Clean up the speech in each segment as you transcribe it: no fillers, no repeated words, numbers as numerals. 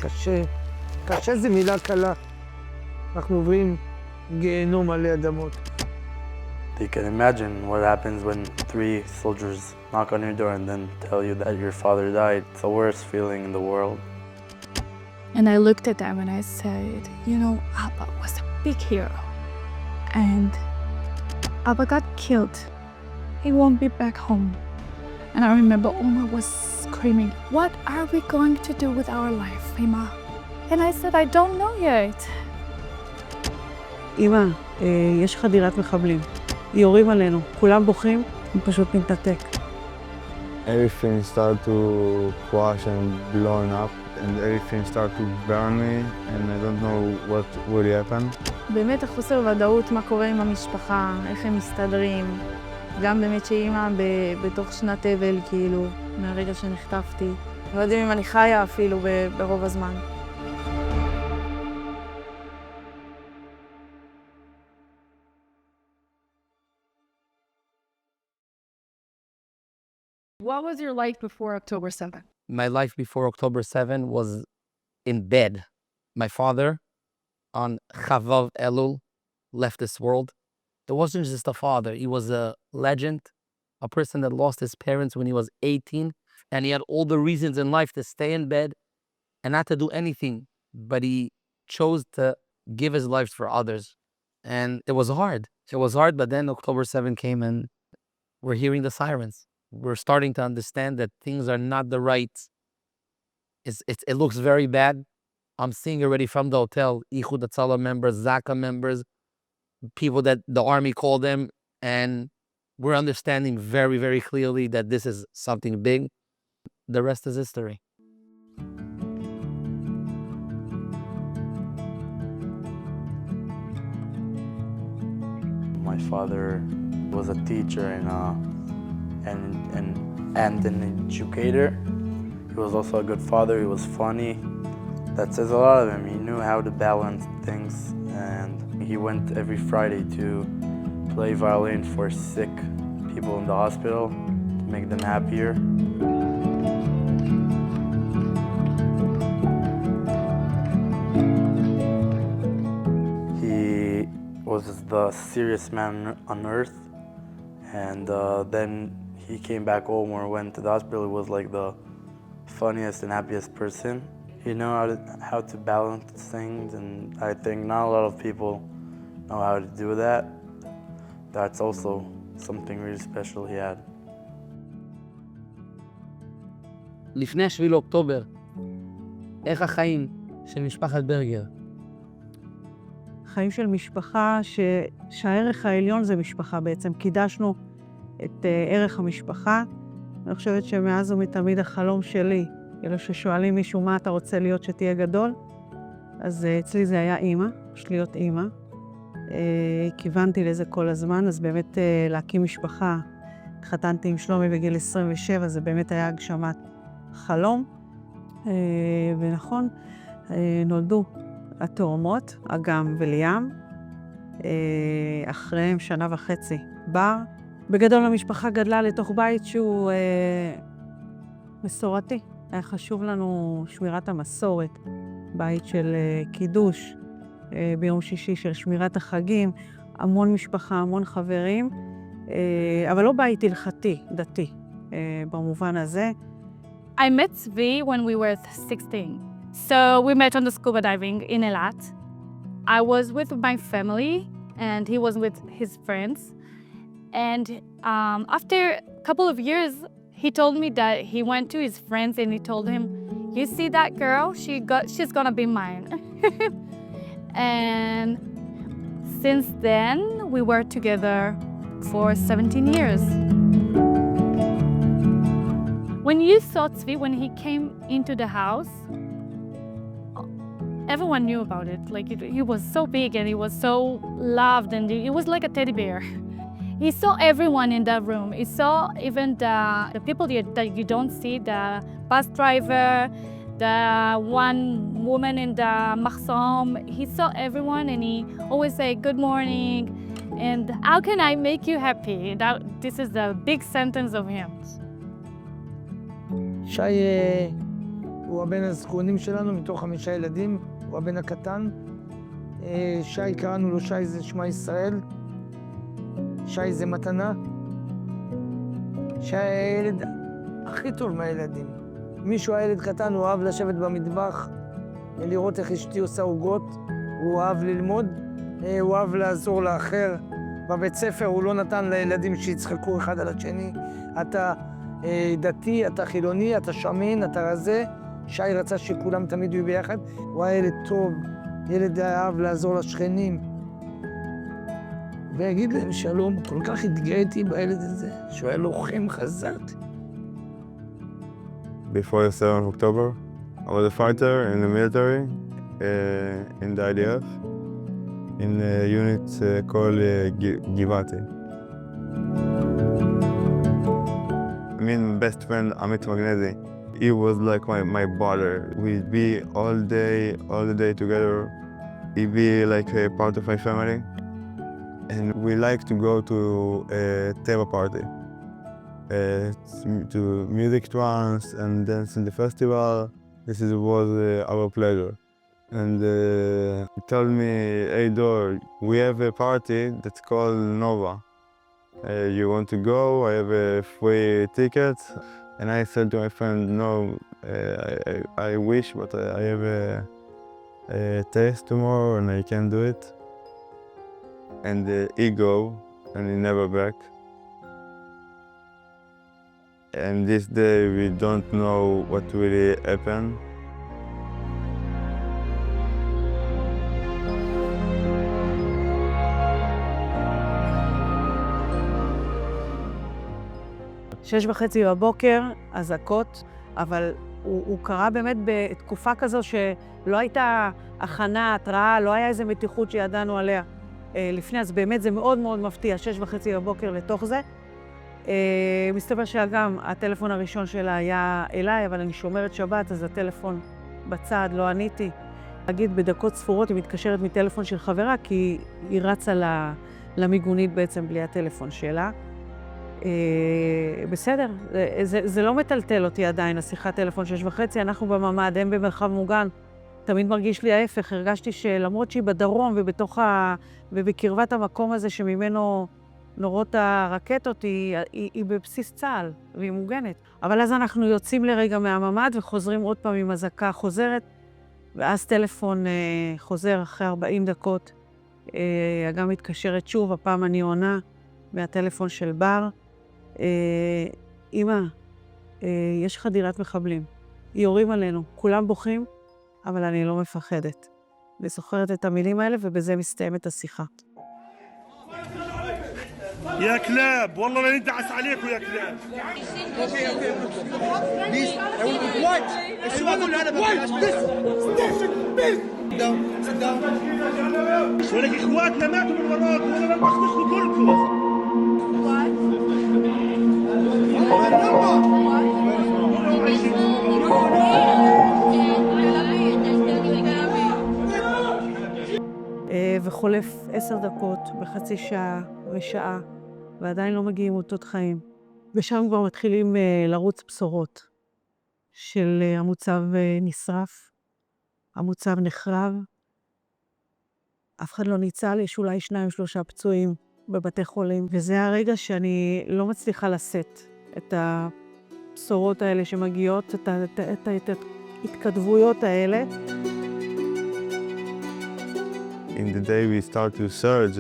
קשה. קשה זה מילה קלה. אנחנו עוברים גיהנום עלי אדמות. You can imagine what happens when 3 soldiers knock on your door and then tell you that your father died. It's the worst feeling in the world. And I looked at them and I said, you know, Abba was a big hero. And Abba got killed. He won't be back home. And I remember Oma was screaming, what are we going to do with our life, Ima? And I said, I don't know yet. אמא, יש חדירת מחבלים. יורים עלינו. כולם בוכים, הוא פשוט מתנתק. Everything started to crash and blowing up, and everything started to burn me, and I don't know what really happened. באמת החוסר ודאות מה קורה עם המשפחה, איך הם מסתדרים. גם באמת שאימא בתוך שנת אבל, כאילו, מהרגע שנחטפתי. לא יודעים אם אני חיה אפילו ברוב הזמן. What was your life before October 7th? My life before October 7 was in bed. My father, on Chavav Elul, left this world. It wasn't just a father. He was a legend, a person that lost his parents when he was 18, and he had all the reasons in life to stay in bed and not to do anything, but he chose to give his life for others. And it was hard. It was hard, but then October 7 came and we're hearing the sirens. We're starting to understand that things are not the right. It looks very bad. I'm seeing already from the hotel, Ichud Hatzalah members, Zaka members, people that the army called them, and we're understanding very, very clearly that this is something big. The rest is history. My father was a teacher and an educator. He was also a good father. He was funny. That says a lot of him. He knew how to balance things, and he went every Friday to play violin for sick people in the hospital to make them happier. He was the serious man on earth, and then he came back home or went to the hospital. He was like the funniest and happiest person. He knew how to balance things, and I think not a lot of people know how to do that. That's also something really special he had. לפני 7 לאוקטובר, איך החיים של משפחת ברגר? חיים של משפחה שהערך העליון זה משפחה בעצם. קידשנו את ערך המשפחה. אני חושבת שמאז ומתמיד החלום שלי, אלו ששואלים מישהו מה אתה רוצה להיות שתהיה גדול, אז אצלי זה היה אימא, פשוט להיות אימא. כיוונתי לזה כל הזמן, אז באמת להקים משפחה. התחתנתי עם שלומי בגיל 27, זה באמת היה הגשמת חלום. ונכון, נולדו התאומות, אגם וליאם. אחריהם 1.5 שנה בר. בגדול המשפחה גדלה לתוך בית שהוא מסורתי. היה חשוב לנו שמירת המסורת, בית של קידוש, ביום שישי של שמירת החגים, המון משפחה, המון חברים, אבל לא בית הלכתי, דתי, במובן הזה. I met Zvi when we were 16. So we met on the scuba diving in Eilat. I was with my family and he was with his friends. And after a couple of years, he told me that he went to his friends and he told him, you see that girl? She's gonna be mine. And since then, we were together for 17 years. When you saw Tzvi, when he came into the house, everyone knew about it. Like he was so big and he was so loved, and he was like a teddy bear. He saw everyone in that room. He saw even the people that you don't see, the bus driver, the one woman in the mahsom. He saw everyone and he always say, good morning, and how can I make you happy? This is the big sentence of him. שי הוא הבן הזקונים שלנו מתוך 5 ילדים, הוא הבן הקטן. שי, קראנו לו שי, זה שמע ישראל. שי זה מתנה. שי היה הילד הכי טוב מהילדים. מישהו היה ילד קטן, הוא אהב לשבת במטבח, לראות איך אשתי עושה עוגות, הוא אהב ללמוד, הוא אהב לעזור לאחר. בבית ספר הוא לא נתן לילדים שיצחקו אחד על השני. אתה דתי, אתה חילוני, אתה שמן, אתה רזה. שי רצה שכולם תמיד יהיו ביחד. הוא היה ילד טוב, ילד אהב לעזור לשכנים. ויגיד להם שלום, כל כך התגאיתי בילד הזה, שהוא היה לוחם חזק. Before the 7th of October, I was a fighter in the military, in the IDF, in a unit called Givati. I mean, best friend Amit Magnesi, he was like my brother. We'd be all the day together. He'd be like a part of my family. And we like to go to a Teva party, to music trance and dance in the festival. This was our pleasure. And he told me, hey Dor, we have a party that's called Nova. You want to go? I have a free ticket. And I said to my friend, no, I wish, but I have a test tomorrow and I can't do it. And he go, and he never back. And this day we don't know what really happened. שש וחצי בבוקר, אזעקות, אבל הוא קרה באמת בתקופה כזו שלא הייתה הכנה, התראה, לא היה איזה מתיחות שידענו עליה לפני, אז באמת זה מאוד מאוד מפתיע, 6:30 בבוקר לתוך זה. מסתבר שאגם, הטלפון הראשון שלה היה אליי, אבל אני שומרת שבת, אז הטלפון בצד, לא עניתי. אגיד, בדקות ספורות היא מתקשרת מטלפון של חברה, כי היא רצה למיגונית בעצם בלי הטלפון שלה. בסדר, זה לא מטלטל אותי עדיין, השיחת טלפון 6:30, אנחנו בממ"ד, הם במרחב מוגן. תמיד מרגיש לי ההפך, הרגשתי שלמרות שהיא בדרום ובקרבת המקום הזה שממנו נורות הרקטות, היא בבסיס צה"ל והיא מוגנת. אבל אז אנחנו יוצאים לרגע מהממ"ד וחוזרים עוד פעם עם אזעקה חוזרת, ואז טלפון חוזר אחרי 40 דקות. אגם מתקשרת שוב, הפעם אני עונה מהטלפון של בר. אמא, יש חדירת מחבלים. יורים עלינו, כולם בוכים, אבל אני לא מפחדת. וזוכרת את המילים האלה, ובזה מסתיימת השיחה. يا كلاب والله لا ندعس عليكم يا كلاب. اوكي بيس وات شو اقول انا بس ولك اخواتنا ماتوا من وراك وانا بخطفكم كلكم. וחולף 10 דקות בחצי שעה ושעה, ועדיין לא מגיעים אותות חיים. ושם כבר מתחילים לרוץ בשורות של המוצב נשרף, המוצב נחרב, אף אחד לא ניצל, יש אולי 2-3 פצועים בבתי חולים, וזה הרגע שאני לא מצליחה לשאת את הבשורות האלה שמגיעות, את ההתכתבויות האלה. In the day we start to search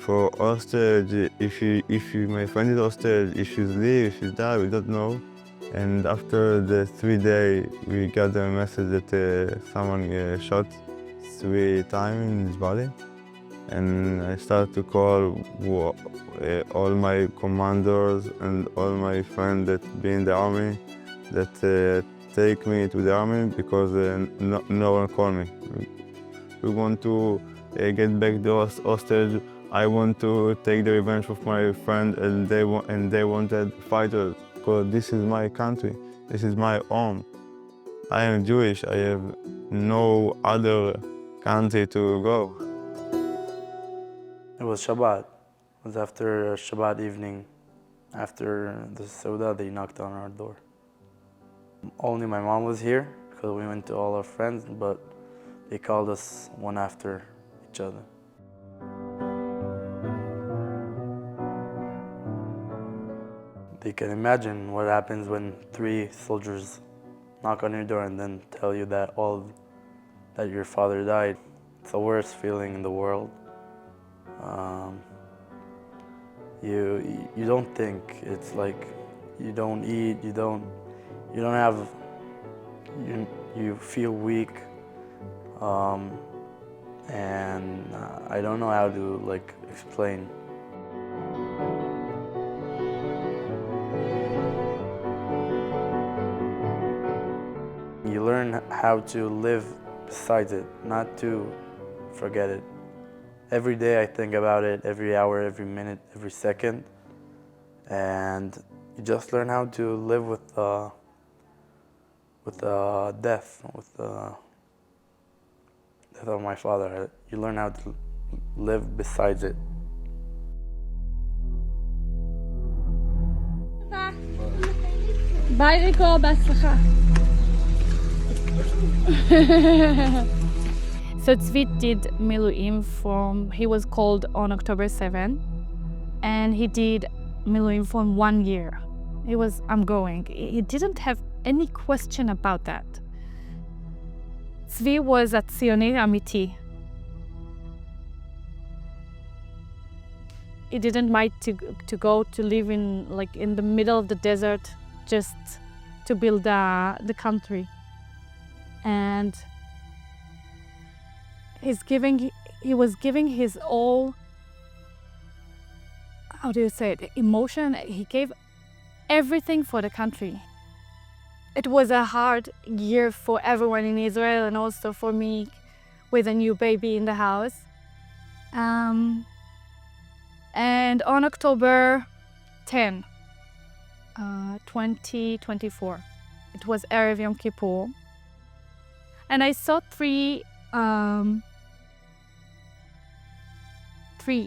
for hostage, if my friend is hostage, if she's live, if she's died, we don't know. And after the 3 days, we got a message that someone shot 3 times in his body. And I started to call all my commanders and all my friends that be in the army that take me to the army because no one called me. We want to get back the hostage. I want to take the revenge of my friend, and they wanted fighters because this is my country, this is my home. I am Jewish. I have no other country to go. It was Shabbat. It was after Shabbat evening, after the Sauda, they knocked on our door. Only my mom was here because we went to all our friends, but they called us one after each other. They can imagine what happens when 3 soldiers knock on your door and then tell you that your father died. It's the worst feeling in the world. You don't think. It's like you don't eat, you feel weak, and I don't know how to explain. You learn how to live beside it, not to forget it. Every day I think about it, every hour, every minute, every second, and you just learn how to live with death, with the death of my father. You learn how to live beside it. ביי ריקו, בהצלחה. So Tzvi did Miluim he was called on October 7, and he did Miluim for 1 year. I'm going. He didn't have any question about that. Tzvi was a Tzioni Amiti. He didn't mind to go to live in the middle of the desert just to build the country. And he was giving his all, how do you say it, emotion. He gave everything for the country. It was a hard year for everyone in Israel and also for me with a new baby in the house. And on October 10, 2024, it was Erev Yom Kippur, and I saw three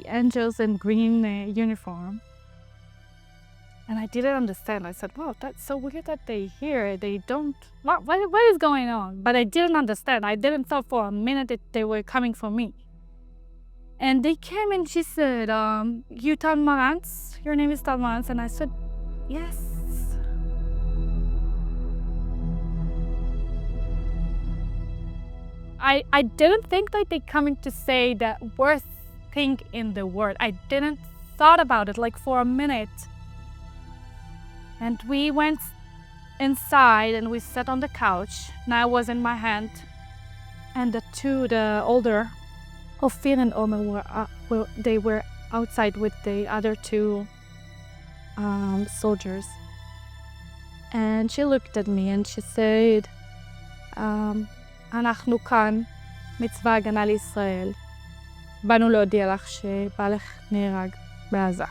angels in green uniform, and I didn't understand. I said, wow, that's so weird that they here, they don't, what is going on? But I didn't understand. I didn't thought for a minute that they were coming for me. And they came and she said, you Tal Amarnez? Your name is Tal Amarnez? And I said, yes. I didn't think that they coming to say the worst thing in the world. I didn't thought about it for a minute. And we went inside and we sat on the couch. Now was in my hand. And the older, Ophir and Omer they were outside with the other 2 soldiers. And she looked at me and she said, אנחנו כאן מצבא הגנה לישראל. באנו להודיע לך שבעלך נהרג בעזה.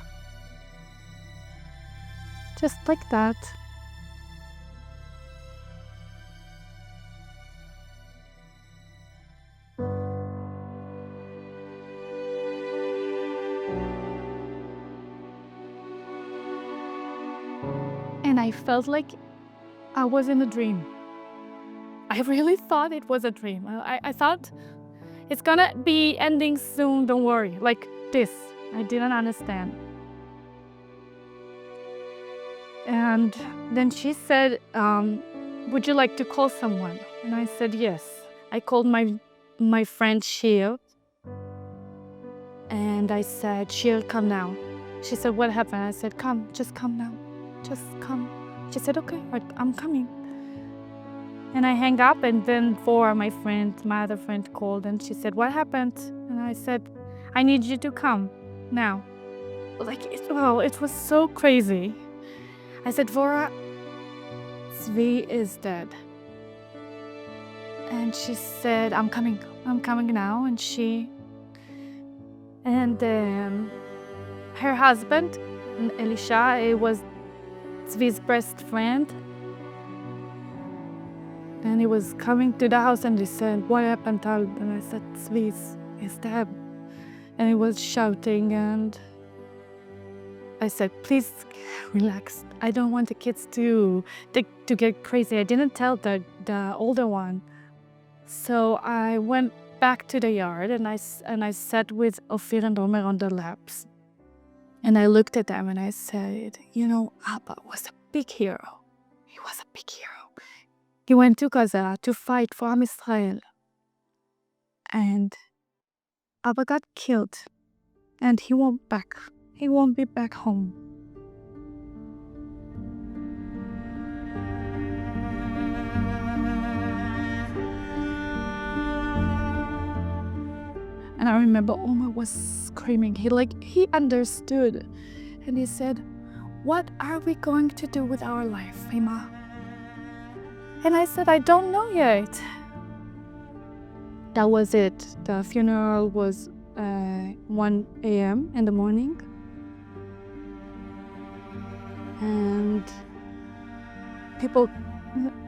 Just like that. And I felt like I was in a dream. I really thought it was a dream. I thought it's gonna be ending soon, don't worry, like this. I didn't understand. And then she said, would you like to call someone? And I said, yes. I called my friend Shai, and I said, Shai, come now. She said, what happened? I said, come, just come now. Just come. She said, okay, I'm coming. And I hang up, and then my other friend called, and she said, what happened? And I said, I need you to come now. It was so crazy. I said, Vora, Tzvi is dead. And she said, I'm coming now. And her husband, Elisha, it was Tzvi's best friend. And he was coming to the house and he said, what happened, Tal? And I said, Tzvi is dead. And he was shouting, and I said, please relax. I don't want the kids to get crazy. I didn't tell the older one. So I went back to the yard and I sat with Ophir and Omer on their laps. And I looked at them and I said, you know, Abba was a big hero. He was a big hero. He went to Gaza to fight for Am Yisrael. And Abba got killed. And he won't back. He won't be back home. And I remember Omer was screaming. He understood. And he said, what are we going to do with our life, Ima? And I said, I don't know yet. That was it. The funeral was 1 a.m. in the morning. And people,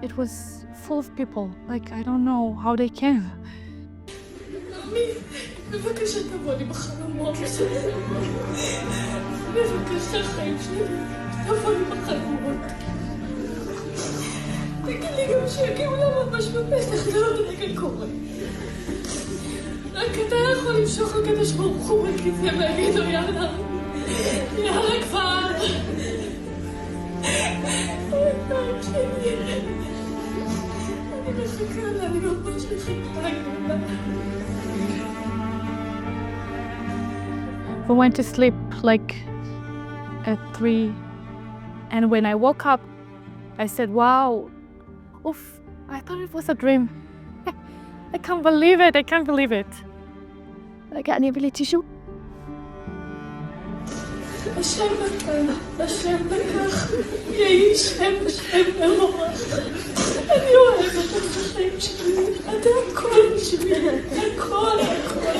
it was full of people. Like, I don't know how they came. בבקשה תבוא לי בחלומות. בבקשה חיים שלי, תבוא לי בחלומות. תגיד לי גם שיגיעו לה ממש בפתח, זה לא רגע קורה. רק אתה יכול למשוך לקדוש ברוך הוא בכיסא ויגיד לו יאללה, יאללה כבר. חיים שלי. אני מחכה לה, אני ממש מחכה לה. We went to sleep like at 3. And when I woke up, I said, wow, oof, I thought it was a dream. I can't believe it, I can't believe it. רגע, אני אביא לי טישו. השם לקח, השם לקח, יהי שם מבורך. אני אוהבת את החיים שלי, אתה הכל בשבילי, הכל, הכל.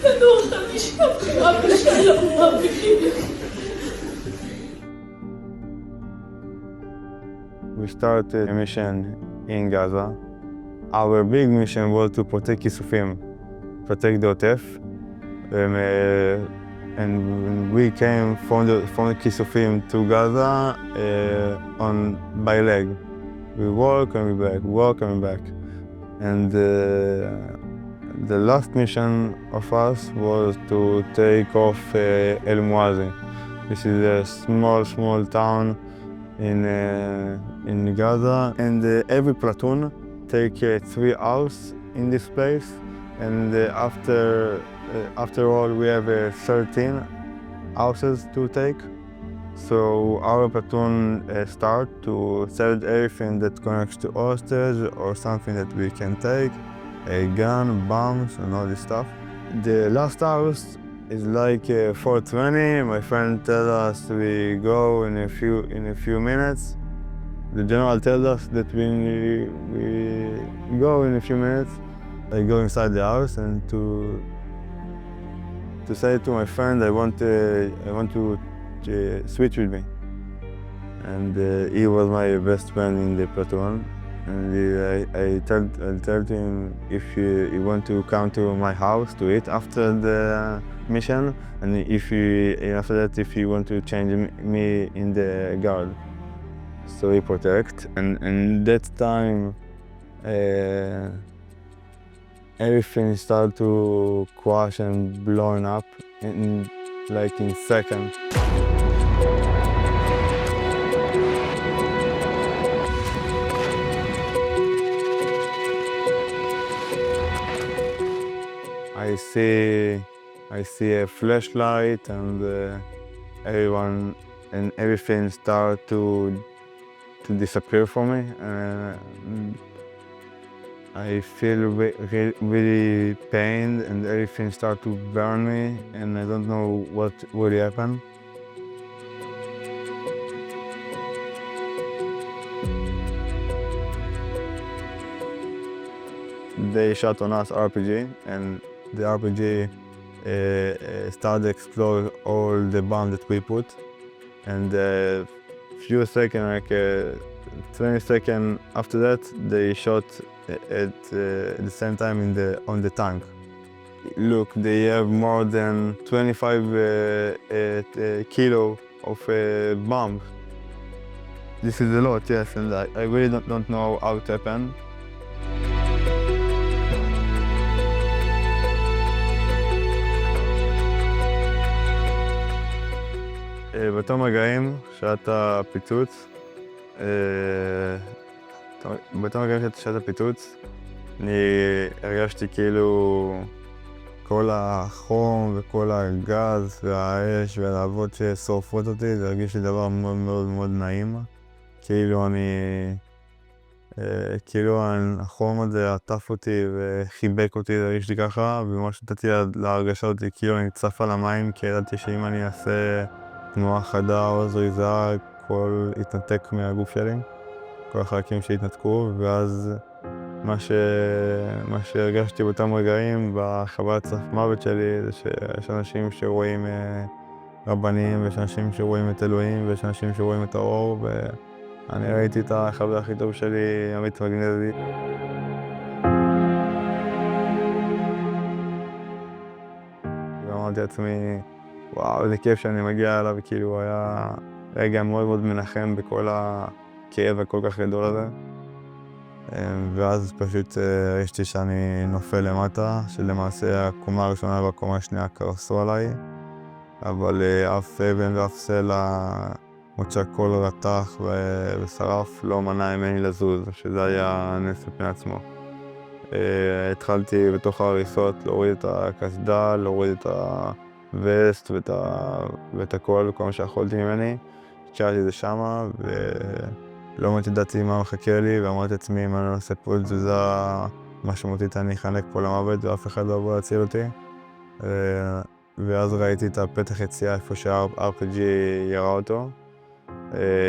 תנוח משכבך בשלום אבי. We started a mission in Gaza. Our big mission was to protect Kisufim, protect the Otef. And we came from the Kisufim to Gaza by leg. We walk and we back, walk and we back. And the last mission of us was to take off El Muazi. This is a small town in Gaza, and every platoon take 3 hours in this place, and after all we have 13 houses to take. So our platoon start to sell everything that connects to hostage or something that we can take, a gun, bombs, and all this stuff. The last house is like 4:20. My friend tells us we go in a few minutes. The general tells us that we go in a few minutes. I go inside the house and to say to my friend, I want to switch with me. And he was my best friend in the platoon. And I told him if he want to come to my house to eat after the mission, and after that if he want to change me in the guard. So he protect, and that time everything started to crash and blowing up in seconds. I see a flashlight, and everything start to disappear for me. I feel really pained, and everything start to burn me, and I don't know what will happen. They shot on us RPG, and the RPG started to explode all the bombs that we put. And few seconds, 20 seconds after that, they shot at the same time on the tank. look, they have more than 25 kilo of bombs. This is a lot, yes, and I really don't know how it happened. באותם רגעים, שעת הפיצוץ, אני הרגשתי כאילו כל החום וכל הגז והאש והלהבות ששורפות אותי, זה הרגיש לי דבר מאוד מאוד מאוד נעים. כאילו החום הזה עטף אותי וחיבק אותי, זה הרגיש לי ככה, וממש נתתי להרגשה אותי כאילו אני צף על המים, כי ידעתי שאם אני אעשה תנועה חדה או זריזה, הכל יתנתק מהגוף שלי, כל החלקים שהתנתקו, ואז מה שהרגשתי באותם רגעים בחוויית סף מוות שלי זה שיש אנשים שרואים רבנים, ויש אנשים שרואים את אלוהים, ויש אנשים שרואים את האור, ואני ראיתי את החבר הכי טוב שלי, עמית מגנזי. ואמרתי לעצמי, וואו, איזה כיף שאני מגיע אליו, כאילו היה רגע מאוד מאוד מנחם בכל הכאב הכל כך גדול הזה. ואז פשוט הרגשתי שאני נופל למטה, שלמעשה הקומה הראשונה והקומה השנייה קרסו עליי, אבל אף אבן ואף סלע, עוד שהכל רתח ושרף, לא מנע ממני לזוז, שזה היה נס בפני עצמו. התחלתי בתוך ההריסות להוריד את הקסדה, להוריד את הווסט ואת הכל, כל מה שיכולתי ממני. השארתי את זה שמה, ולא באמת ידעתי מה מחכה לי, ואמרתי לעצמי, אם אני לא עושה פה תזוזה משמעותית, אני אחנק פה למוות, ואף אחד לא יבוא להציל אותי. ואז ראיתי את הפתח יציאה איפה שה-RPG ירה אותו.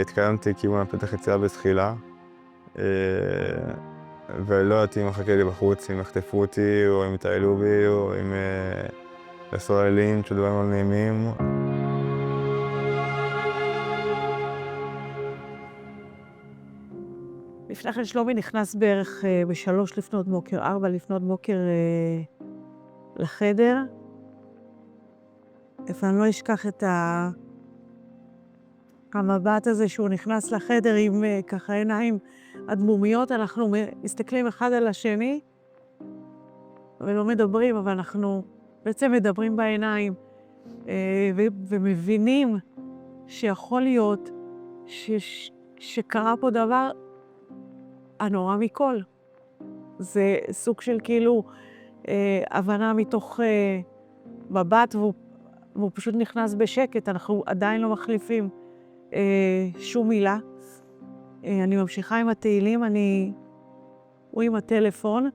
התקדמתי כיוון הפתח יציאה בזחילה, ולא ידעתי אם מחכה לי בחוץ, אם יחטפו אותי, או אם יתעלו בי, או אם יעשו עלי לינץ' ודברים לא נעימים. לפני כן שלומי נכנס בערך ב3 לפנות בוקר, 4 לפנות בוקר לחדר. ואני לא אשכח את המבט הזה שהוא נכנס לחדר עם ככה עיניים אדמומיות. אנחנו מסתכלים אחד על השני ולא מדברים, אבל אנחנו בעצם מדברים בעיניים ומבינים שיכול להיות שקרה פה דבר הנורא מכל. זה סוג של כאילו הבנה מתוך מבט, והוא פשוט נכנס בשקט. אנחנו עדיין לא מחליפים שום מילה. אני ממשיכה עם התהילים, הוא עם הטלפון,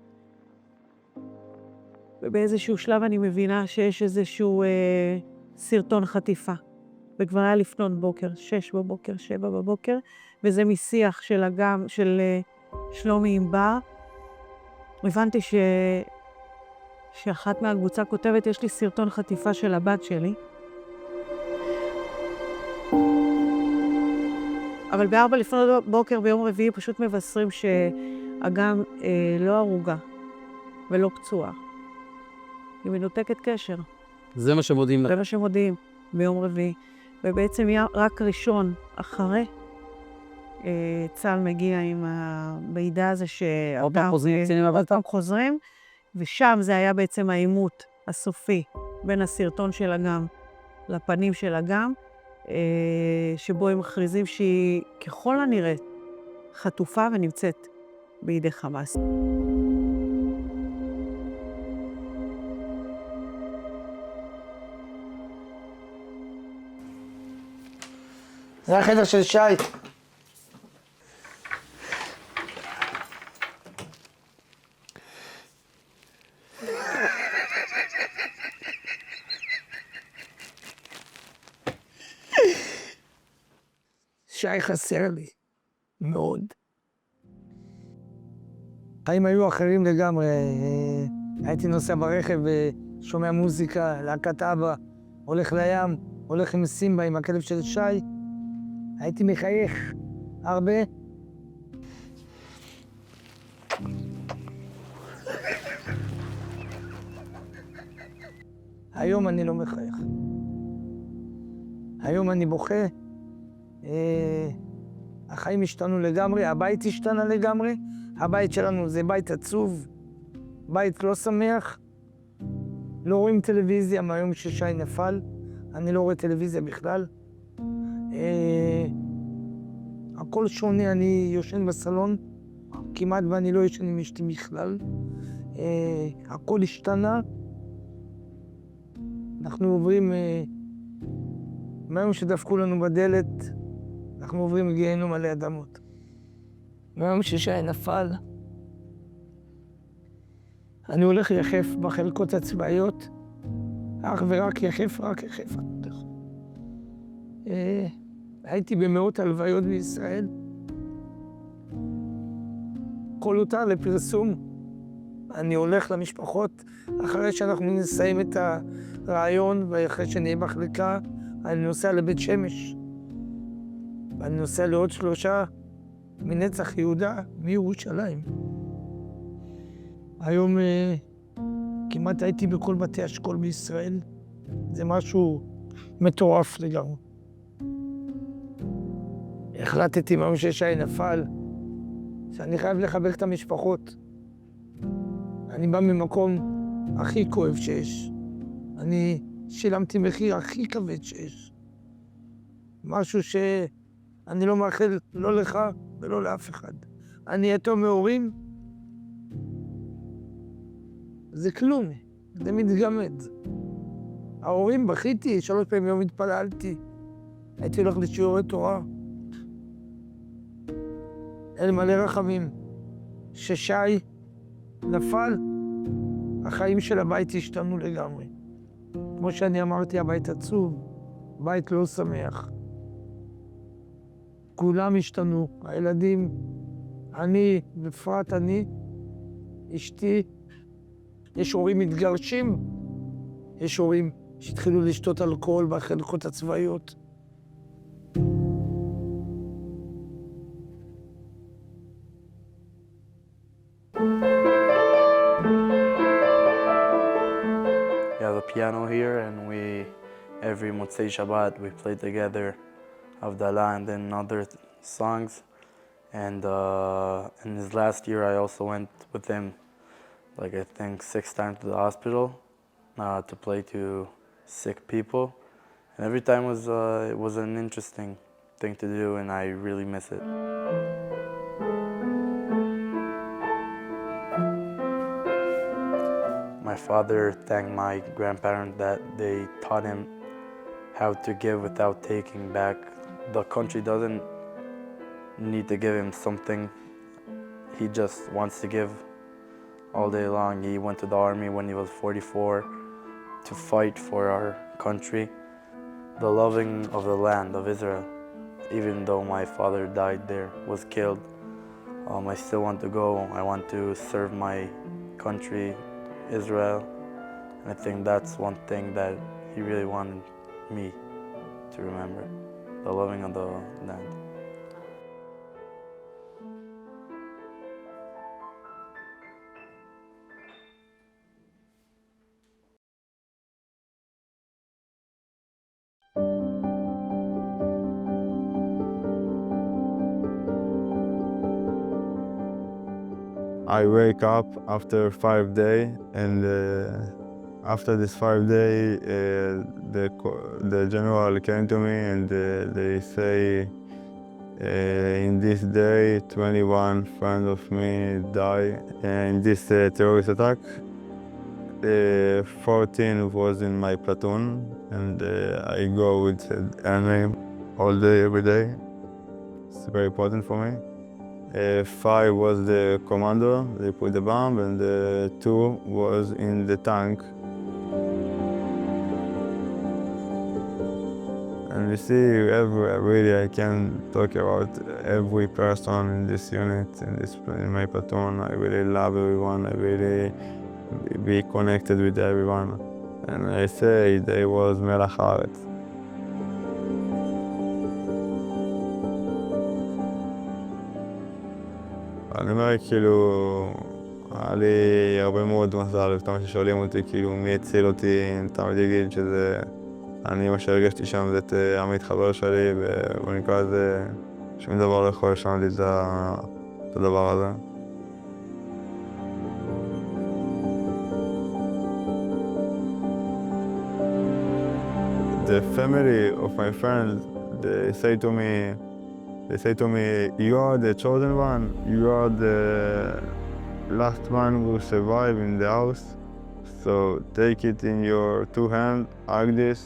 ובאיזשהו שלב אני מבינה שיש איזשהו סרטון חטיפה. וכבר היה לפנות בוקר, 6 בבוקר, 7 בבוקר, וזה משיח של אגם, של שלומי עם בר. הבנתי שאחת מהקבוצה כותבת, יש לי סרטון חטיפה של הבת שלי. אבל ב4 לפנות בוקר ביום רביעי פשוט מבשרים שאגם לא הרוגה ולא פצועה. היא מנותקת קשר. זה מה שמודיעים לך? זה מה שמודיעים ביום רביעי. ובעצם רק ראשון אחרי, צה"ל מגיע עם המידע הזה עוד פעם חוזרים, ושם זה היה בעצם העימות הסופי בין הסרטון של אגם לפנים של אגם, שבו הם מכריזים שהיא ככל הנראה חטופה ונמצאת בידי חמאס. זה החדר של שי. שי חסר לי מאוד. החיים היו אחרים לגמרי. הייתי נוסע ברכב ושומע מוזיקה, להקת אבא, הולך לים, הולך עם סימבה, עם הכלב של שי. הייתי מחייך הרבה. היום אני לא מחייך. היום אני בוכה. החיים השתנו לגמרי, הבית השתנה לגמרי. הבית שלנו זה בית עצוב, בית לא שמח. לא רואים טלוויזיה מהיום ששי נפל. אני לא רואה טלוויזיה בכלל. הכל שונה, אני יושן בסלון, כמעט ואני לא יושן עם אשתי בכלל. הכל השתנה. אנחנו עוברים, מהיום שדפקו לנו בדלת, אנחנו עוברים גיהנום עלי אדמות. מהיום ששי נפל, אני הולך יחף בחלקות הצבאיות, אך ורק יחף, רק יחף. הייתי במאות הלוויות בישראל. כל הותר לפרסום. אני הולך למשפחות אחרי שאנחנו נסיים את הרעיון, ואחרי שנהיה מחלקה, אני נוסע לבית שמש. ואני נוסע לעוד 3 מנצח יהודה מירושלים. היום כמעט הייתי בכל בתי השכול בישראל. זה משהו מטורף לגמרי. החלטתי מהיום ששי נפל, שאני חייב לחבק את המשפחות. אני בא ממקום הכי כואב שיש. אני שילמתי מחיר הכי כבד שיש. משהו שאני לא מאחל לא לך ולא לאף אחד. אני יתום מהורים. זה כלום, זה מתגמד. ההורים בכיתי, 3 פעמים יום התפללתי. הייתי הולך לשיעורי תורה. אל מלא רחמים. ששי נפל, החיים של הבית השתנו לגמרי. כמו שאני אמרתי, הבית עצוב, בית לא שמח. כולם השתנו, הילדים, אני, בפרט אני, אשתי. יש הורים מתגרשים, יש הורים שהתחילו לשתות אלכוהול בחלקות הצבאיות. We have a piano here, and every Motzei Shabbat, we play together Havdalah and then other songs. And in his last year, I also went with him, like I think 6 times to the hospital to play to sick people. And every time it was an interesting thing to do, and I really miss it. My father thanked my grandparents that they taught him how to give without taking back. The country doesn't need to give him something. He just wants to give all day long. He went to the army when he was 44 to fight for our country. The loving of the land of Israel, even though my father died there, was killed, I still want to go. I want to serve my country, Israel. And I think that's one thing that he really wanted me to remember, the loving of the land. I wake up after 5 days, and after this 5 days, the general came to me and they say, in this day, 21 friends of me died in this terrorist attack. 14 was in my platoon, and I go with their name all day, every day. It's very important for me. 5 was the commander, they put the bomb, and 2 was in the tank. And you see, really, I can talk about every person in this unit, in my platoon. I really love everyone, I really be connected with everyone. And I say they was Meirav Berger. אני אומר, כאילו, היה לי הרבה מאוד מזל, תמיד ששואלים אותי כאילו מי הציל אותי, תמיד אגיד שזה אני, מה שהרגשתי שם זה את עמית חבר שלי, ובמקרה הזה שום דבר לא יכול לשנות לי את הדבר הזה. The family of my friends, they say to me, you are the chosen one, you are the last one who survived in the house. So take it in your two hands, like this,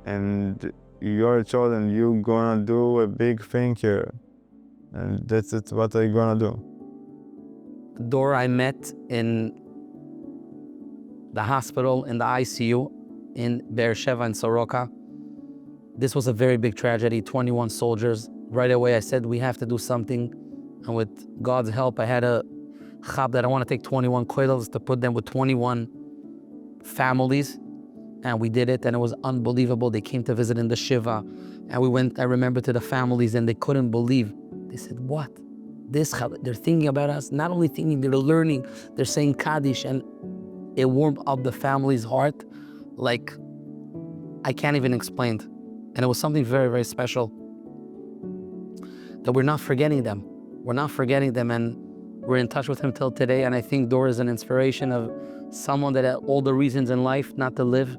and you are chosen, you're gonna do a big thing here. And that's what I'm gonna do. Dor I met in the hospital, in the ICU, in Beer Sheva and Soroka. This was a very big tragedy, 21 soldiers. Right away I said, we have to do something. And with God's help, I had a chab that I want to take 21 koilels to put them with 21 families. And we did it, and it was unbelievable. They came to visit in the Shiva. And we went, I remember, to the families, and they couldn't believe. They said, what? This chab, they're thinking about us. Not only thinking, they're learning. They're saying Kaddish, and it warmed up the family's heart like I can't even explain. And it was something very, very special. That we're not forgetting them. We're not forgetting them, and we're in touch with him till today. And I think Dor is an inspiration of someone that had all the reasons in life not to live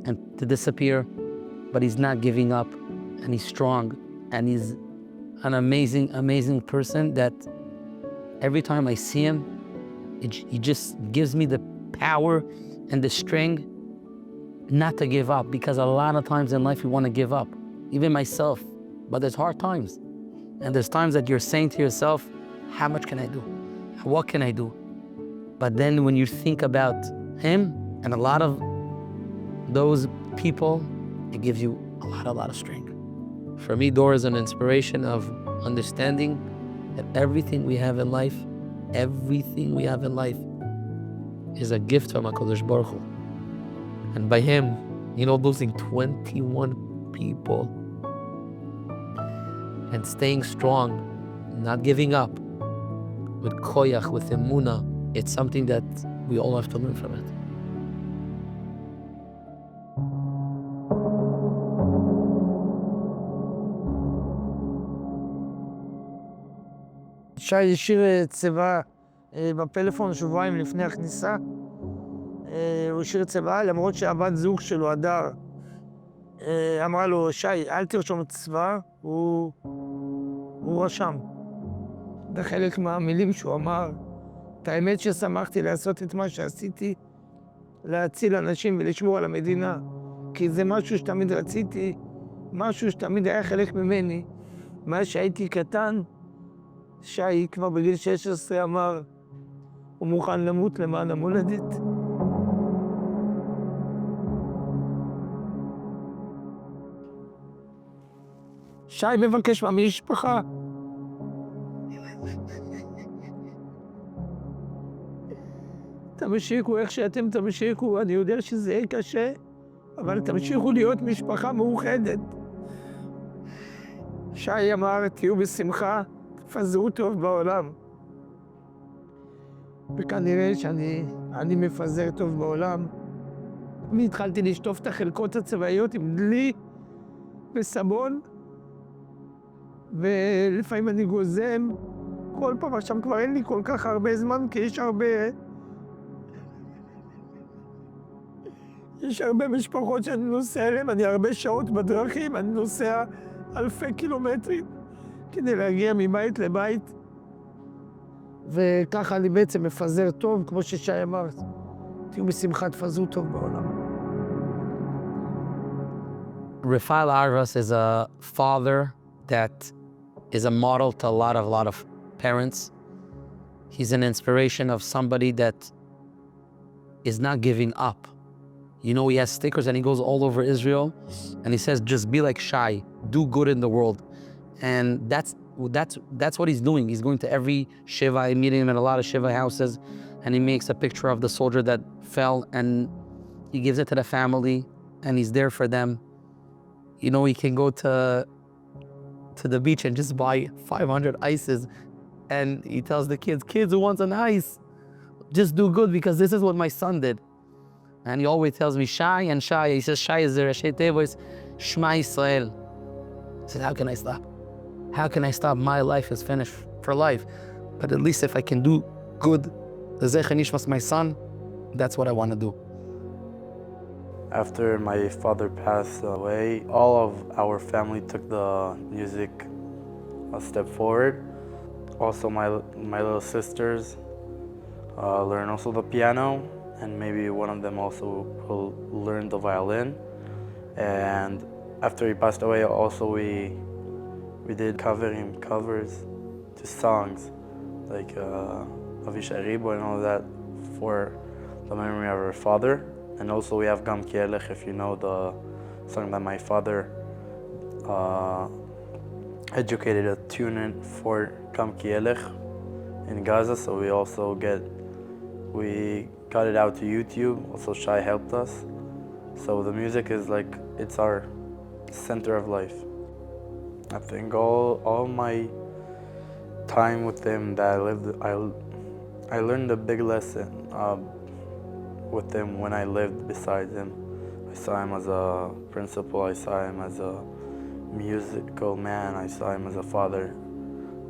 and to disappear, but he's not giving up, and he's strong, and he's an amazing, amazing person that every time I see him, he just gives me the power and the strength not to give up, because a lot of times in life we want to give up, even myself, but there's hard times. And there's times that you're saying to yourself, how much can I do? What can I do? But then when you think about him and a lot of those people, it gives you a lot of strength. For me, Dor is an inspiration of understanding that everything we have in life is a gift from HaKadosh Baruch Hu. And by him, losing 21 people and staying strong, not giving up, with koyach, with emunah, it's something that we all have to learn from it. שי השאיר צבא בפלאפון שבועיים לפני הכניסה. הוא השאיר צבא, למרות שהבת זוג שלו, הדר, אמרה לו, שי, אל תרשום צבא, הוא רשם. בחלק מהמילים שהוא אמר, את האמת ששמחתי לעשות את מה שעשיתי, להציל אנשים ולשמור על המדינה, כי זה משהו שתמיד רציתי, משהו שתמיד היה חלק ממני. מאז שהייתי קטן, שי כבר בגיל 16 אמר, הוא מוכן למות למען המולדת. שי מבקש מהמשפחה. תמשיכו איך שאתם תמשיכו, אני יודע שזה יהיה קשה, אבל תמשיכו להיות משפחה מאוחדת. שי אמר, תהיו בשמחה, תפזרו טוב בעולם. וכנראה שאני מפזר טוב בעולם. אני התחלתי לשטוף את החלקות הצבאיות עם דלי וסבון, ולפעמים אני גוזם. כל פעם עכשיו כבר אין לי כל כך הרבה זמן, כי יש הרבה משפחות שאני נוסע אליהן, אני הרבה שעות בדרכים, אני נוסע אלפי קילומטרים כדי להגיע מבית לבית. וככה אני בעצם מפזר טוב, כמו ששי אמר, תהיו בשמחה, תפזרו טוב בעולם. Rafi Arvas is a father that is a model to a lot of parents. He's an inspiration of somebody that is not giving up. He has stickers and he goes all over Israel and he says, just be like Shai, do good in the world. And that's what he's doing. He's going to every Shiva. I'm meeting him at a lot of Shiva houses, and he makes a picture of the soldier that fell and he gives it to the family and he's there for them. He can go to the beach and just buy 500 ices And he tells the kids who wants an ice, just do good because this is what my son did. And he always tells me Shai and Shai. He says Shai is the Rashi Tevois, Shema Yisrael. I said, how can I stop? How can I stop? My life is finished for life. But at least if I can do good, the Zecher Nishmas, my son, that's what I want to do. After my father passed away, all of our family took the music a step forward. Also, my little sisters learn also the piano, and maybe one of them also will learn the violin. And after he passed away, also we did covers to songs like Avishai Ribo and all that for the memory of our father. And also we have Gam Kielech, if you know the song that my father educated a tune in for Gam Kielech in Gaza. So we got it out to YouTube. Also Shai helped us. So the music is like, it's our center of life. I think all my time with him that I lived, I learned a big lesson with him when I lived beside him. I saw him as a principal, I saw him as a musical man, I saw him as a father.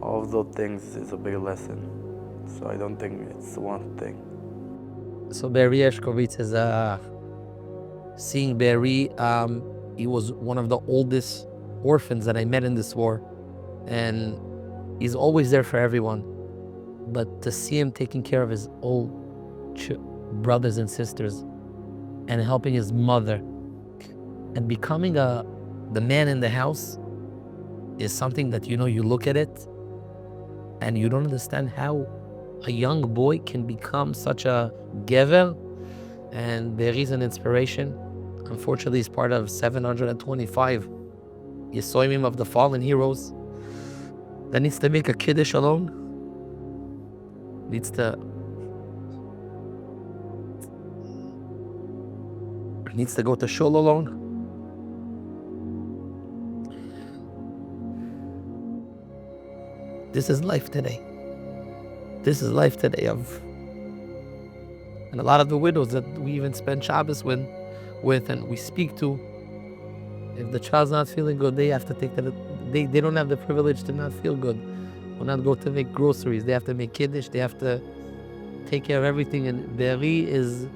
All of those things is a big lesson. So I don't think it's one thing. So Beeri Hershkowitz is seeing Beeri, he was one of the oldest orphans that I met in this war. And he's always there for everyone. But to see him taking care of his old brothers and sisters and helping his mother and becoming the man in the house is something that, you look at it and you don't understand how a young boy can become such a gever. And there is an inspiration. Unfortunately, he's part of 725 Yesoimim of the fallen heroes that needs to make a kiddush alone, needs to go to shul alone. This is life today. This is life today and a lot of the widows that we even spend Shabbos with and we speak to, if the child's not feeling good, they have to take that. They don't have the privilege to not feel good, or not go to make groceries. They have to make kiddush. They have to take care of everything. And Beeri is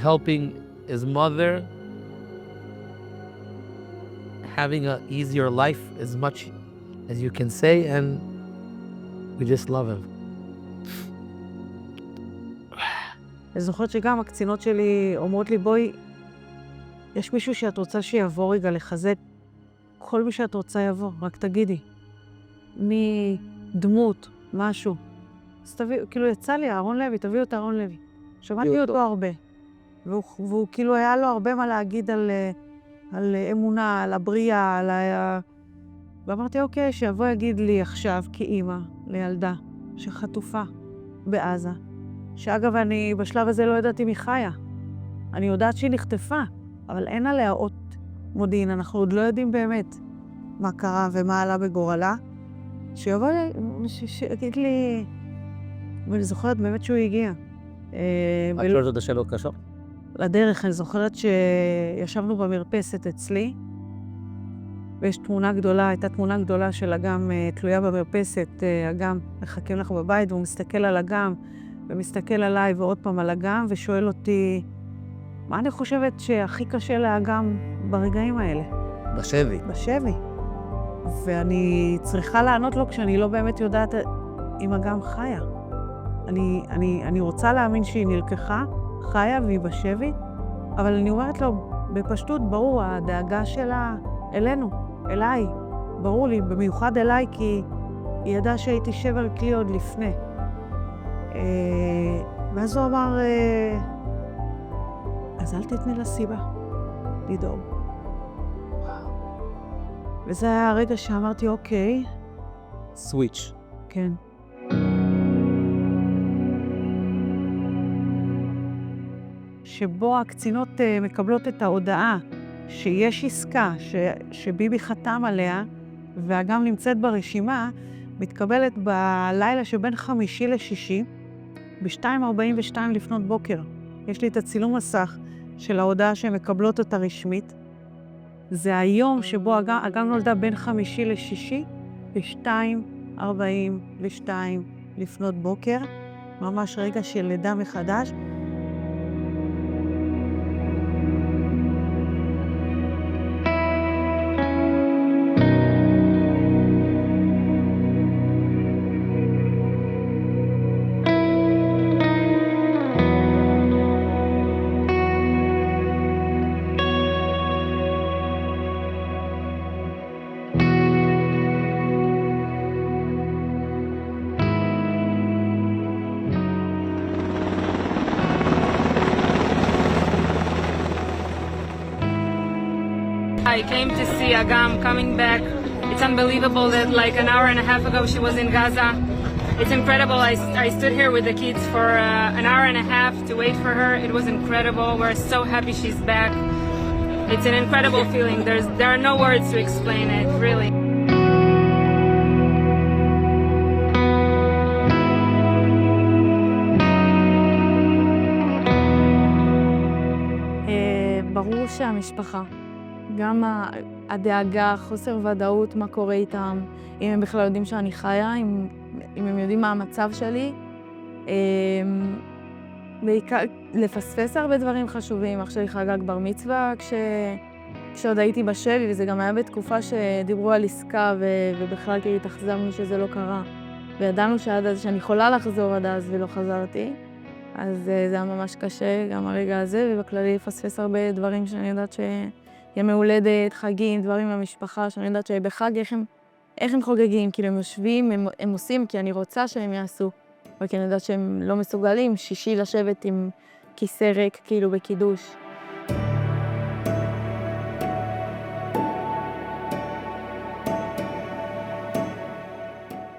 helping his mother having an easier life as much as you can say, and we just love him. אני זוכרת שגם הקצינות שלי אומרות לי, בואי, יש מישהו שאת רוצה שיבוא רגע לחזק, כל מי שאת רוצה יבוא, רק תגידי. מי דמות, משהו. אז תביאו, כאילו יצא לי, אהרון לוי, תביאו את אהרון לוי. שמעתי אותו הרבה. והוא כאילו היה לו הרבה מה להגיד על אמונה, על הבריאה, ואמרתי, אוקיי, שיבוא יגיד לי עכשיו כאימא לילדה שחטופה בעזה. שאגב, אני בשלב הזה לא יודעת אם היא חיה. אני יודעת שהיא נחטפה, אבל אין עליה אות מודיעין. אנחנו עוד לא יודעים באמת מה קרה ומה עלה בגורלה. שיבוא שיגיד לי, ואני זוכרת באמת שהוא הגיע. את שואלת את השאלות קשות? לדרך, אני זוכרת שישבנו במרפסת אצלי, ויש תמונה גדולה, הייתה תמונה גדולה של אגם תלויה במרפסת, אגם מחכים לך בבית, והוא מסתכל על אגם, ומסתכל עליי ועוד פעם על אגם, ושואל אותי, מה אני חושבת שהכי קשה לאגם ברגעים האלה? בשבי. בשבי. ואני צריכה לענות לו כשאני לא באמת יודעת אם אגם חיה. אני רוצה להאמין שהיא נלקחה, חיה והיא בשבי, אבל אני אומרת לו, בפשטות ברור, הדאגה שלה אלינו, אליי, ברור לי, במיוחד אליי, כי היא ידעה שהייתי שבר כלי עוד לפני. ואז הוא אמר, אז אל תתני לה סיבה, לדאוג. וזה היה הרגע שאמרתי, אוקיי. סוויץ'. כן. שבו הקצינות מקבלות את ההודעה שיש עסקה שביבי חתם עליה, ואגם נמצאת ברשימה, מתקבלת בלילה שבין חמישי לשישי, ב-2:42 לפנות בוקר. יש לי את הצילום מסך של ההודעה שהן מקבלות אותה רשמית. זה היום שבו אגם נולדה בין חמישי לשישי, ב-2:42 לפנות בוקר, ממש רגע של לידה מחדש. I came to see Agam coming back. It's unbelievable that like an hour and a half ago she was in Gaza. It's incredible. I stood here with the kids for an hour and a half to wait for her. It was incredible. We're so happy she's back. It's an incredible feeling. There are no words to explain it, really. ברור שהמשפחה, גם הדאגה, חוסר ודאות, מה קורה איתם, אם הם בכלל יודעים שאני חיה, אם הם יודעים מה המצב שלי. בעיקר לפספס הרבה דברים חשובים. אח שלי חגג בר מצווה כשעוד הייתי בשבי, וזה גם היה בתקופה שדיברו על עסקה, ובכלל כאילו התאכזבנו שזה לא קרה. וידענו שעד אז, שאני יכולה לחזור עד אז ולא חזרתי. אז זה היה ממש קשה, גם הרגע הזה, ובכללי לפספס הרבה דברים שאני יודעת שימי הולדת, חגים, דברים במשפחה, שאני יודעת שבחג איך הם חוגגים, כאילו הם יושבים, הם עושים כי אני רוצה שהם יעשו, וכי אני יודעת שהם לא מסוגלים, שישי לשבת עם כיסא ריק, כאילו בקידוש.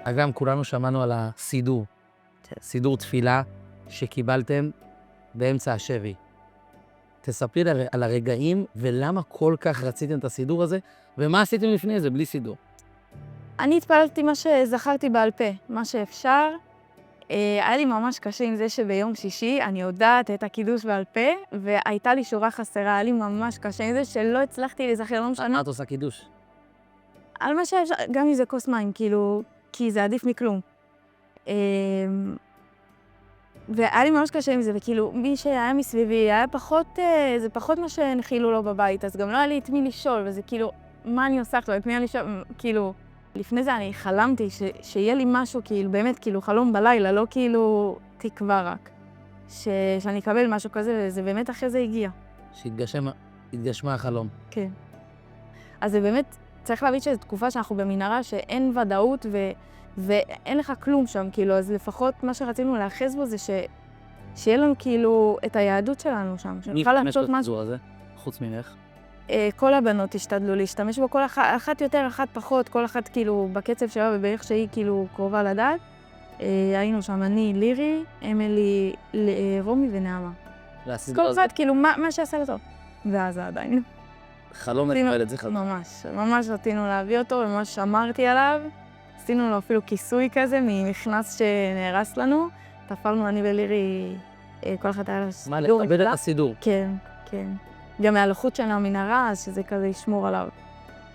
אגב, כולנו שמענו על הסידור, סידור תפילה שקיבלתם באמצע השבי. תספרי על הרגעים ולמה כל כך רציתם את הסידור הזה, ומה עשיתם לפני זה בלי סידור. אני התפללתי מה שזכרתי בעל פה, מה שאפשר. היה לי ממש קשה עם זה שביום שישי אני יודעת את הקידוש בעל פה, והייתה לי שורה חסרה, היה לי ממש קשה עם זה שלא הצלחתי לזכר, לא משנה. מה את עושה קידוש? על מה שאפשר, גם אם זה כוס מים, כאילו, כי זה עדיף מכלום. והיה לי ממש קשה עם זה, וכאילו, מי שהיה מסביבי היה פחות, זה פחות מה שהנחילו לו בבית, אז גם לא היה לי את מי לשאול, וזה כאילו, מה אני עושה? את מי אני לשאול? כאילו, לפני זה אני חלמתי שיהיה לי משהו, כאילו, באמת, כאילו, חלום בלילה, לא כאילו תקווה רק. שאני אקבל משהו כזה, וזה באמת אחרי זה הגיע. שהתגשמה החלום. כן. אז זה באמת, צריך להבין שזו תקופה שאנחנו במנהרה שאין ודאות ואין לך כלום שם, כאילו, אז לפחות מה שרצינו לאחז בו זה שיהיה לנו כאילו את היהדות שלנו שם. מי ישתמש בסידור הזה, חוץ ממך? כל הבנות השתדלו להשתמש בו, כל אחת יותר, אחת פחות, כל אחת כאילו בקצב שלה ובערך שהיא כאילו קרובה לדעת. היינו שם אני, לירי, אמילי, רומי ונעמה. כל אחת כאילו מה שעשה לטוב. ואז עדיין. חלום נתפעל את זה חלום. ממש רצינו להביא אותו, ממש שמרתי עליו. עשינו לו אפילו כיסוי כזה ממכנס שנהרס לנו. תפלנו אני ולירי, כל אחת היה לה סידור. מה, לכבד את הסידור? כן, כן. גם מהלחות של המנהרה, אז שזה כזה ישמור עליו.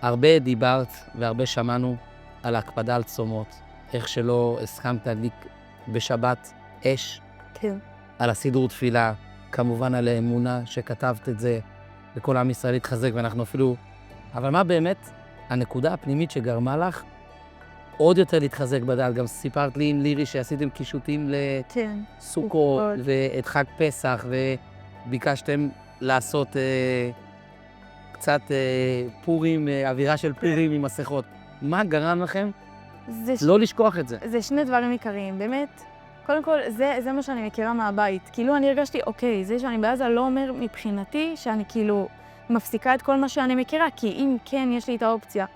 הרבה דיברת והרבה שמענו על ההקפדה על צומות. איך שלא הסכמת להדליק בשבת אש. כן. על הסידור תפילה, כמובן על האמונה שכתבת את זה, וכל עם ישראל התחזק, ואנחנו אפילו... אבל מה באמת הנקודה הפנימית שגרמה לך עוד יותר להתחזק בדעת? גם סיפרת לי עם לירי שעשיתם קישוטים לסוכות ואת חג פסח, וביקשתם לעשות קצת פורים, אווירה של פורים עם מסכות. מה גרם לכם לא לשכוח את זה? זה שני דברים עיקריים, באמת. קודם כל, זה מה שאני מכירה מהבית. כאילו אני הרגשתי, אוקיי, זה שאני בעזה לא אומר מבחינתי שאני כאילו מפסיקה את כל מה שאני מכירה, כי אם כן יש לי את האופציה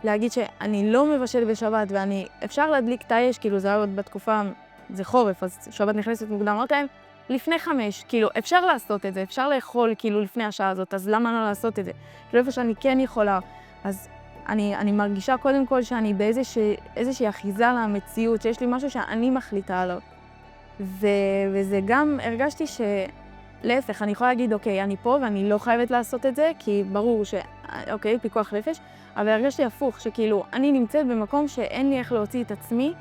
להגיד שאני לא מבשל בשבת ואני אפשר להדליק את האש, כאילו זה היה עוד בתקופה, זה חורף, אז שבת נכנסת מוקדם, אמרתי להם, לפני 5, כאילו אפשר לעשות את זה, אפשר לאכול כאילו לפני השעה הזאת, אז למה לא לעשות את זה? כאילו איפה שאני כן יכולה, אז אני מרגישה קודם כל שאני באיזושהי אחיזה למציאות, שיש לי משהו שאני מחליטה עליו. וזה גם הרגשתי להפך, אני יכולה להגיד, אוקיי, אני פה ואני לא חייבת לעשות את זה, כי ברור אוקיי, פיקוח נפש, אבל הרגשתי הפוך, שכאילו, אני נמצאת במקום שאין לי איך להוציא את עצמי,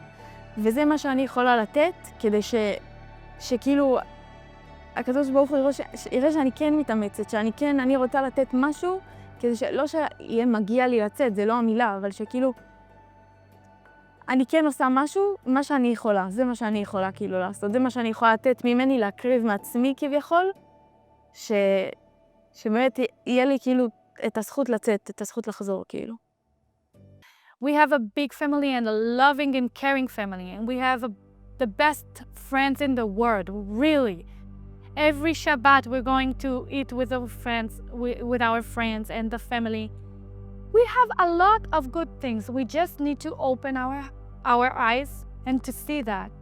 וזה מה שאני יכולה לתת, כדי שכאילו, הקדוש ברוך הוא יראה שאני כן מתאמצת, אני רוצה לתת משהו, כדי שלא שיהיה מגיע לי לצאת, זה לא המילה, אבל שכאילו, אני כן עושה משהו, מה שאני יכולה, זה מה שאני יכולה כאילו לעשות, זה מה שאני יכולה לתת ממני, להקריב מעצמי כביכול, שבאמת יהיה לי כאילו את הזכות לצאת, את הזכות לחזור כאילו. We have a big family and a loving and caring family, and we have the best friends in the world, really. Every Shabbat we're going to eat with our friends and the family. We have a lot of good things. We just need to open our eyes and to see that.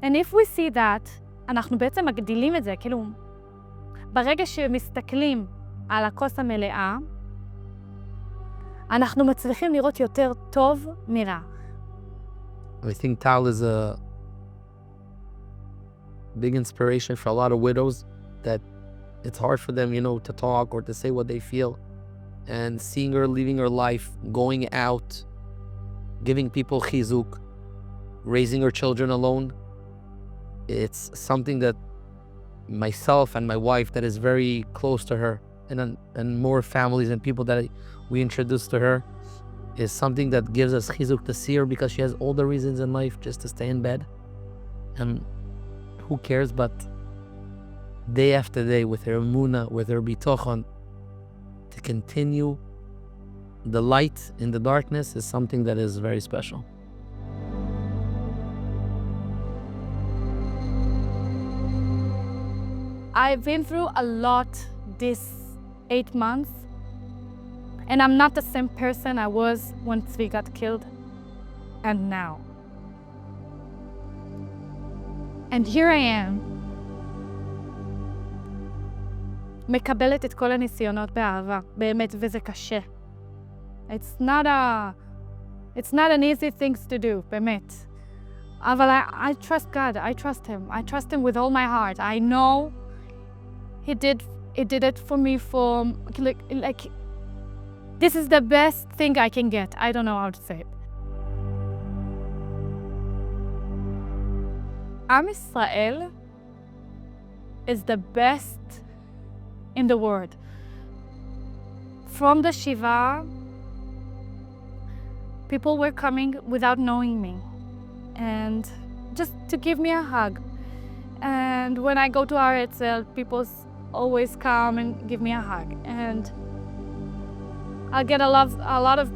And if we see that, אנחנו בעצם מגדילים את זה, כאילו, ברגע שמסתכלים על הכוס המלאה, אנחנו מצליחים לראות יותר טוב מרע. I think Tal is a big inspiration for a lot of widows that it's hard for them, to talk or to say what they feel. And seeing her living her life, going out, giving people chizuk, raising her children alone, it's something that myself and my wife that is very close to her and more families and people that we introduced to her is something that gives us chizuk to see her because she has all the reasons in life just to stay in bed. And who cares, but day after day with her emunah, with her bitochon, to continue the light in the darkness is something that is very special. I've been through a lot this 8 months, and I'm not the same person I was when Tzvi got killed, and now. And here I am, מקבלת את כל הניסיונות באהבה, באמת, וזה קשה. It's not an easy thing to do, באמת. אבל I trust God, I trust him with all my heart. I know he did it for me like this is the best thing I can get. I don't know how to say it. Am Israel is the best in the world. From the Shiva, people were coming without knowing me and just to give me a hug. And when I go to Aretzel, people always come and give me a hug. And I get a lot of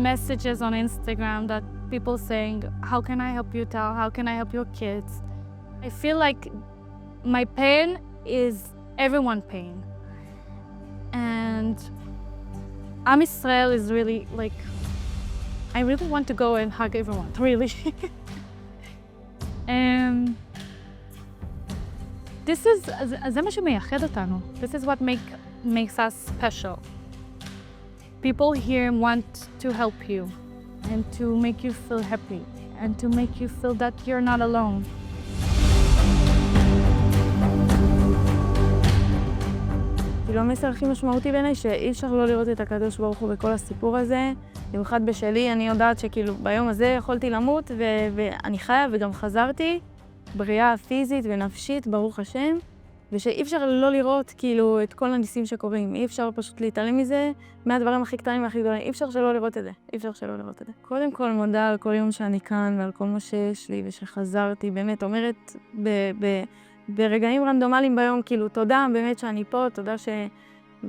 messages on Instagram that people saying, how can I help you, Tal? How can I help your kids? I feel like my pain is everyone's pain. And Am Israel is really like, I really want to go and hug everyone, really. זה מה שמייחד אותנו. This is what makes us special. People here want to help you and to make you feel happy and to make you feel that you're not alone. כאילו המסר הכי משמעותי בעיניי שאי אפשר לא לראות את הקדוש ברוך הוא בכל הסיפור הזה. במיוחד בשלי, אני יודעת שכאילו ביום הזה יכולתי למות ואני חיה וגם חזרתי בריאה פיזית ונפשית, ברוך השם, ושאי אפשר לא לראות כאילו את כל הניסים שקורים. אי אפשר פשוט להתעלם מזה, מהדברים הכי קטנים והכי גדולים. אי אפשר שלא לראות את זה. אי אפשר שלא לראות את זה. קודם כל מודה על כל יום שאני כאן ועל כל מה שיש לי ושחזרתי. באמת אומרת ברגעים רנדומליים ביום, כאילו תודה באמת שאני פה, תודה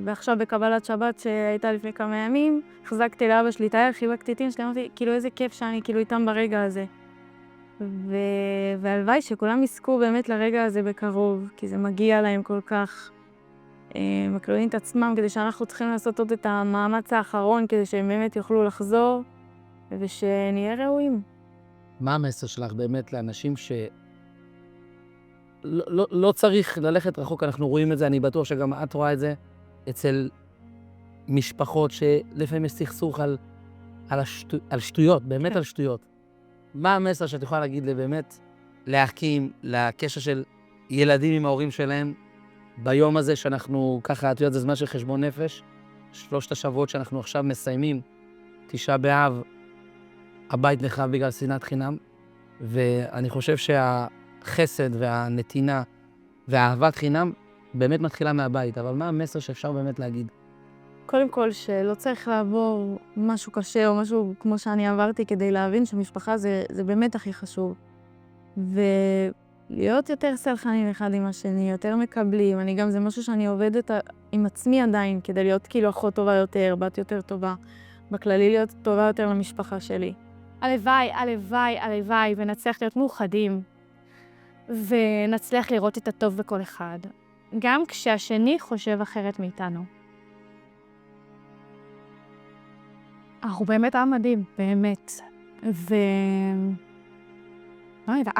ועכשיו בקבלת שבת שהייתה לפני כמה ימים, החזקתי לאבא שלי את הערך, חיבקתי איתי, אמרתי, כאילו איזה כיף שאני כאילו איתם ברגע הזה. והלוואי שכולם יזכו באמת לרגע הזה בקרוב, כי זה מגיע להם כל כך. מקריבים את עצמם כדי שאנחנו צריכים לעשות עוד את המאמץ האחרון, כדי שהם באמת יוכלו לחזור, ושנהיה ראויים. מה המסר שלך באמת לאנשים לא צריך ללכת רחוק, אנחנו רואים את זה, אני בטוח שגם את רואה את זה, אצל משפחות שלפעמים יש סכסוך על על שטויות, באמת על שטויות. מה המסר שאת יכולה להגיד באמת להקים, לקשר של ילדים עם ההורים שלהם, ביום הזה שאנחנו ככה, את יודעת, זה זמן של חשבון נפש, 3 השבועות שאנחנו עכשיו מסיימים, 9 באב, הבית נחרב בגלל שנאת חינם, ואני חושב שהחסד והנתינה והאהבת חינם באמת מתחילה מהבית, אבל מה המסר שאפשר באמת להגיד? קודם כל, שלא צריך לעבור משהו קשה או משהו כמו שאני עברתי כדי להבין שמשפחה זה באמת הכי חשוב. ולהיות יותר סלחנים אחד עם השני, יותר מקבלים. אני גם, זה משהו שאני עובדת עם עצמי עדיין, כדי להיות כאילו אחות טובה יותר, בת יותר טובה. בכללי להיות טובה יותר למשפחה שלי. הלוואי, הלוואי, הלוואי, ונצליח להיות מאוחדים, ונצליח לראות את הטוב בכל אחד, גם כשהשני חושב אחרת מאיתנו. אנחנו באמת עם מדהים, באמת. ועם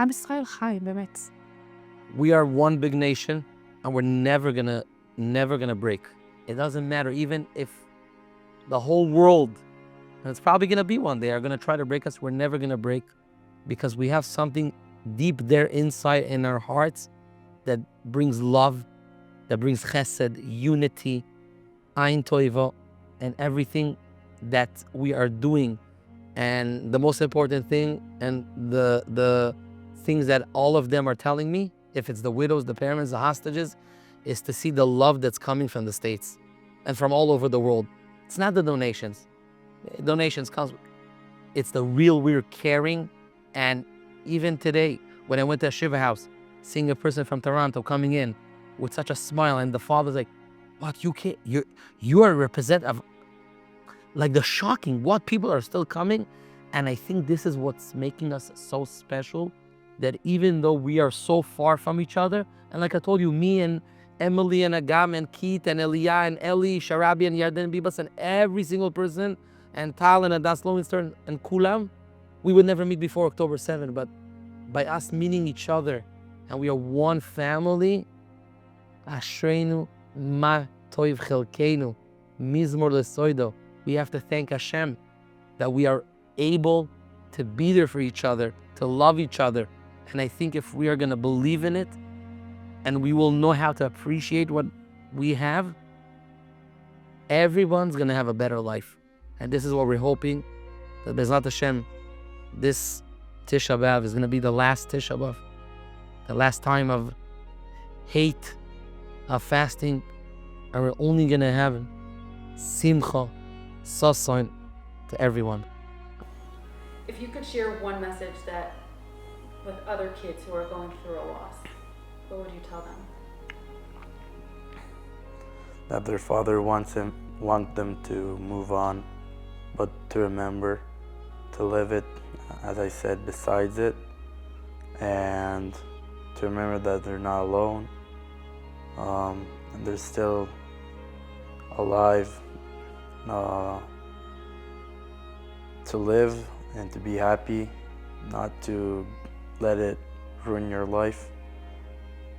ישראל חי, באמת. We are one big nation, and we're never gonna break. It doesn't matter, even if the whole world, and it's probably gonna be one day, are gonna try to break us, we're never gonna break, because we have something deep there inside in our hearts that brings love, that brings chesed, unity, ein toivo, and everything that we are doing. And the most important thing, and the things that all of them are telling me, if it's the widows, the parents, the hostages, is to see the love that's coming from the States and from all over the world. It's not the donations. Donations comes, it's the real we're caring. And even today, when I went to a Shiva house, seeing a person from Toronto coming in with such a smile, and the father's like, what, you are a representative, like the shocking, what people are still coming. And I think this is what's making us so special, that even though we are so far from each other, and like I told you, me and Emily and Agam and Keith and Elia and Eli, Sharabi and Yarden Bibas and every single person, and Tal and Adas Lowenstern and Kulam, we would never meet before October 7, but by us meeting each other, and we are one family, Ashreinu ma toiv chelkeinu, mizmor lesoido. We have to thank Hashem that we are able to be there for each other, to love each other. And I think if we are going to believe in it, and we will know how to appreciate what we have, everyone's going to have a better life. And this is what we're hoping, that Bezrat Hashem, this Tisha B'Av is going to be the last Tisha B'Av, the last time of hate, of fasting, and we're only going to have simcha, sason to everyone. If you could share one message that with other kids who are going through a loss, what would you tell them? That their father wants them to move on, but to remember to live it, as I said, besides it, and to remember that they're not alone, and they're still alive, to live and to be happy, not to let it ruin your life.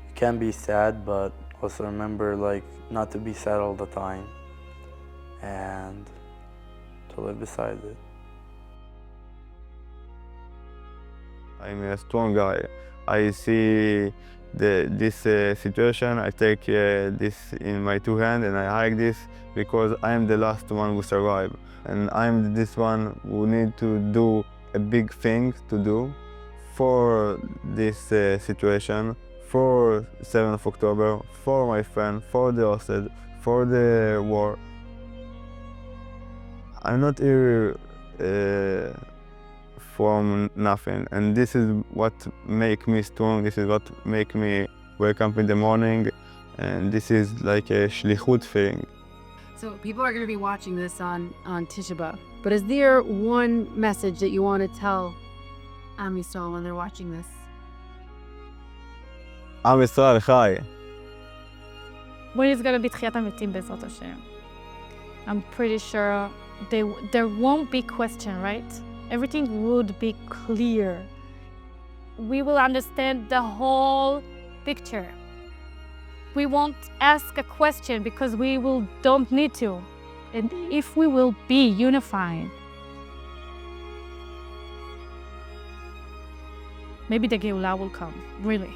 You can be sad, but also remember, like, not to be sad all the time and to live beside it. I'm a strong guy. I see this situation, I take this in my 2 hands and I hug this because I'm the last one who survived. And I'm this one who need to do a big thing to do for this situation, for 7th of October, for my friend, for the hostage, for the war. I'm not here from nothing, and this is what make me strong, this is what make me wake up in the morning, and this is like a shlichut thing. So people are going to be watching this on Tisha B'Av, but is there one message that you want to tell Am Yisrael when they're watching this? Am Yisrael Chai. When it's going to be Tchiyat HaMetim B'ezrat Hashem, I'm pretty sure there won't be question, right? Everything would be clear. We will understand the whole picture. We won't ask a question because we don't need to. And if we will be unified, maybe the Geulah will come, really.